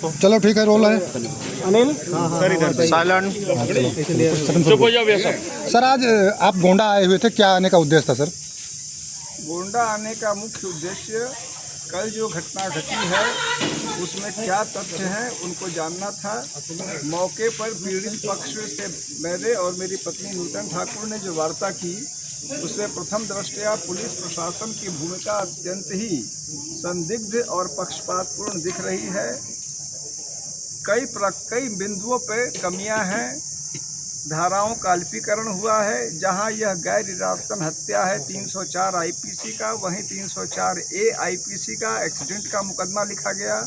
चलो ठीक है, रोल है। अनिल सर इधर साइलेंट। चुप हो जाओ भैया सब। सर आज आप गोंडा आए हुए थे, क्या आने का उद्देश्य था सर? गोंडा आने का मुख्य उद्देश्य कल जो घटना घटी है उसमें क्या तथ्य हैं उनको जानना था। मौके पर पीड़ित पक्ष से मेरे और मेरी पत्नी नूतन ठाकुर ने जो वार्ता की उसमें प्रथम दृष्टया पुलिस प्रशासन की भूमिका अत्यंत ही संदिग्ध और पक्षपातपूर्ण दिख रही है। कई बिंदुओं पर कमियां हैं। धाराओं का अल्पीकरण हुआ है। जहां यह गैर इरादतन हत्या है 304 आईपीसी का, वहीं 304 ए आईपीसी का एक्सीडेंट का मुकदमा लिखा गया।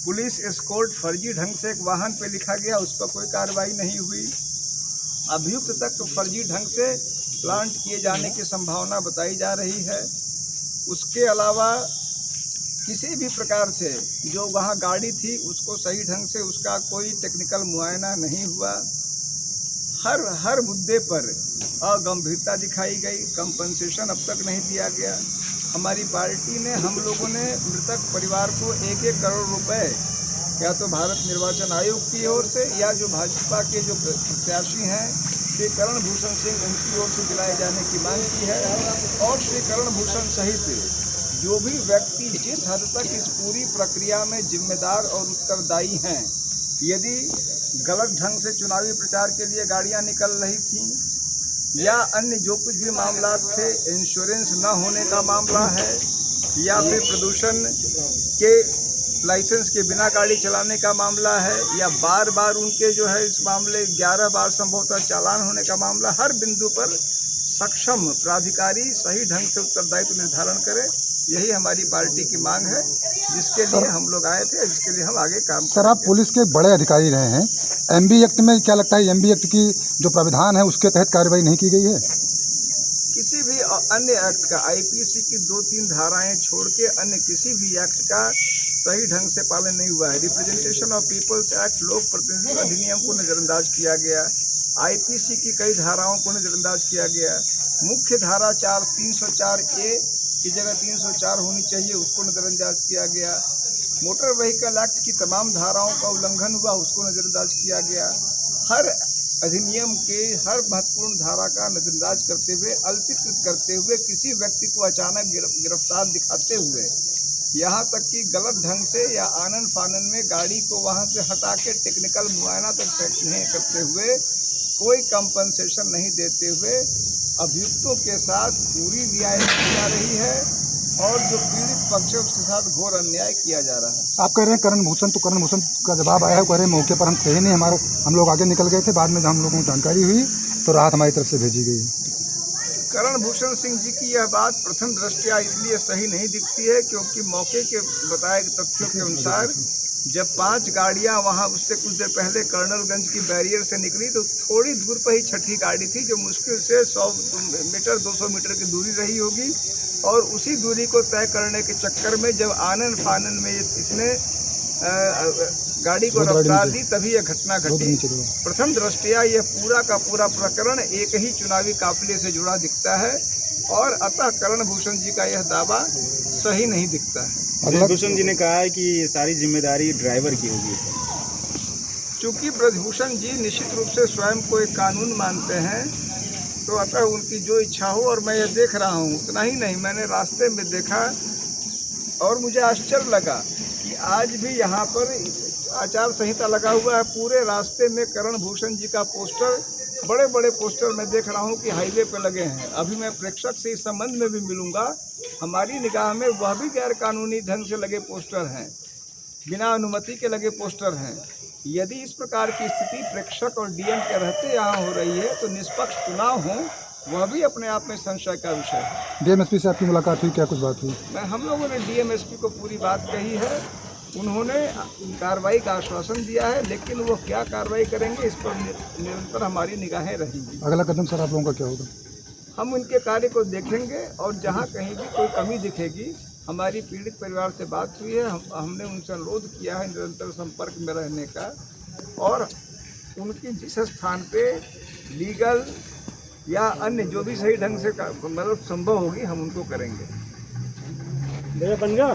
पुलिस एस्कॉर्ट फर्जी ढंग से एक वाहन पे लिखा गया, उस पर कोई कार्रवाई नहीं हुई। अभियुक्त तक फर्जी ढंग से प्लांट किए जाने की संभावना बताई जा रही है। उसके अलावा किसी भी प्रकार से जो वहाँ गाड़ी थी उसको सही ढंग से उसका कोई टेक्निकल मुआयना नहीं हुआ। हर मुद्दे पर अगंभीरता दिखाई गई। कंपनसेशन अब तक नहीं दिया गया। हमारी पार्टी ने, हम लोगों ने मृतक परिवार को 1-1 करोड़ रुपए या तो भारत निर्वाचन आयोग की ओर से या जो भाजपा के जो प्रत्याशी हैं श्री करण भूषण सिंह उनकी ओर से दिलाए जाने की मांग की है। और श्री करण भूषण सहित जो भी व्यक्ति जिस हद तक इस पूरी प्रक्रिया में जिम्मेदार और उत्तरदायी हैं, यदि गलत ढंग से चुनावी प्रचार के लिए गाड़ियां निकल रही थीं या अन्य जो कुछ भी मामला थे, इंश्योरेंस न होने का मामला है या फिर प्रदूषण के लाइसेंस के बिना गाड़ी चलाने का मामला है या बार बार उनके जो है इस मामले 11 बार संभवतः चालान होने का मामला, हर बिंदु पर सक्षम प्राधिकारी सही ढंग से उत्तरदायित्व निर्धारण करे। यही हमारी पार्टी की मांग है, जिसके लिए हम लोग आए थे, जिसके लिए हम आगे काम सर आप पुलिस के बड़े अधिकारी रहे हैं, एमबी एक्ट में क्या लगता है, एमबी एक्ट की जो प्राविधान है उसके तहत कार्रवाई नहीं की गई है? किसी भी अन्य एक्ट का, आईपीसी की 2-3 धाराएं छोड़ के अन्य किसी भी एक्ट का सही ढंग से पालन नहीं हुआ है। रिप्रेजेंटेशन ऑफ पीपल्स एक्ट, लोक प्रतिनिधित्व अधिनियम को नज़रअंदाज किया गया। आईपीसी की कई धाराओं को नज़रअंदाज किया गया। मुख्य धारा 304 ए की जगह 304 होनी चाहिए, उसको नज़रअंदाज किया गया। मोटर व्हीकल एक्ट की तमाम धाराओं का उल्लंघन हुआ, उसको नज़रअंदाज किया गया। हर अधिनियम के हर महत्वपूर्ण धारा का नज़रअंदाज करते हुए, अल्पीकृत करते हुए, किसी व्यक्ति को अचानक गिरफ्तार दिखाते हुए, यहाँ तक कि गलत ढंग से या आनन फानन में गाड़ी को वहाँ से हटा के टेक्निकल मुआयना तक सेट नहीं करते हुए, कोई कंपनसेशन नहीं देते हुए अभियुक्तों के साथ पूरी रियायत की जा रही है और जो पीड़ित पक्ष है उसके साथ घोर अन्याय किया जा रहा है। आप कह रहे हैं करण भूषण, तो करण भूषण का जवाब आया है, कह रहे हैं मौके पर हम थे ही नहीं, हम लोग आगे निकल गए थे, बाद में जब हम लोगों को जानकारी हुई तो राहत हमारी तरफ से भेजी गई। करण भूषण सिंह जी की यह बात प्रथम दृष्टया इसलिए सही नहीं दिखती है क्योंकि मौके के बताए तथ्यों के अनुसार जब 5 गाड़ियां वहां उससे कुछ देर पहले कर्नलगंज की बैरियर से निकली तो थोड़ी दूर पर ही छठी गाड़ी थी जो मुश्किल से 100 मीटर 200 मीटर की दूरी रही होगी। और उसी दूरी को तय करने के चक्कर में जब आनन फानन में इसने गाड़ी को रफ्तार दी तभी यह घटना घटी। प्रथम दृष्टया यह पूरा का पूरा प्रकरण एक ही चुनावी काफिले से जुड़ा दिखता है और अतः करण भूषण जी का यह दावा सही नहीं दिखता है। ब्रजभूषण जी ने कहा है कि ये सारी जिम्मेदारी ड्राइवर की होगी। चूँकि ब्रजभूषण जी निश्चित रूप से स्वयं को एक कानून मानते हैं तो अतः उनकी जो इच्छा हो, और मैं यह देख रहा हूँ, उतना ही नहीं मैंने रास्ते में देखा और मुझे आश्चर्य लगा कि आज भी यहाँ पर आचार संहिता लगा हुआ है। पूरे रास्ते में करण भूषण जी का पोस्टर, बड़े बड़े पोस्टर मैं देख रहा हूँ कि हाईवे पे लगे हैं। अभी मैं प्रेक्षक से इस संबंध में भी मिलूंगा। हमारी निगाह में वह भी गैर कानूनी ढंग से लगे पोस्टर हैं, बिना अनुमति के लगे पोस्टर हैं। यदि इस प्रकार की स्थिति प्रेक्षक और डीएम के रहते यहाँ हो रही है तो निष्पक्ष चुनाव हो, वह भी अपने आप में संशय का विषय है। डीएमएसपी से आपकी मुलाकात हुई, क्या कुछ बात हुई? हम लोगों ने डीएमएसपी को पूरी बात कही है। उन्होंने कार्रवाई का आश्वासन दिया है, लेकिन वो क्या कार्रवाई करेंगे इस पर निरंतर हमारी निगाहें रहेंगी। अगला कदम सर आप लोगों का क्या होगा? हम उनके कार्य को देखेंगे और जहां कहीं भी कोई कमी दिखेगी, हमारी पीड़ित परिवार से बात हुई है, हमने उनसे अनुरोध किया है निरंतर संपर्क में रहने का और उनकी जिस स्थान पे लीगल या अन्य जो भी सही ढंग से मतलब संभव होगी हम उनको करेंगे। बन गया।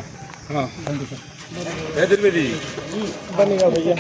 हाँ, थैंक यू सर। बनेगा भैया।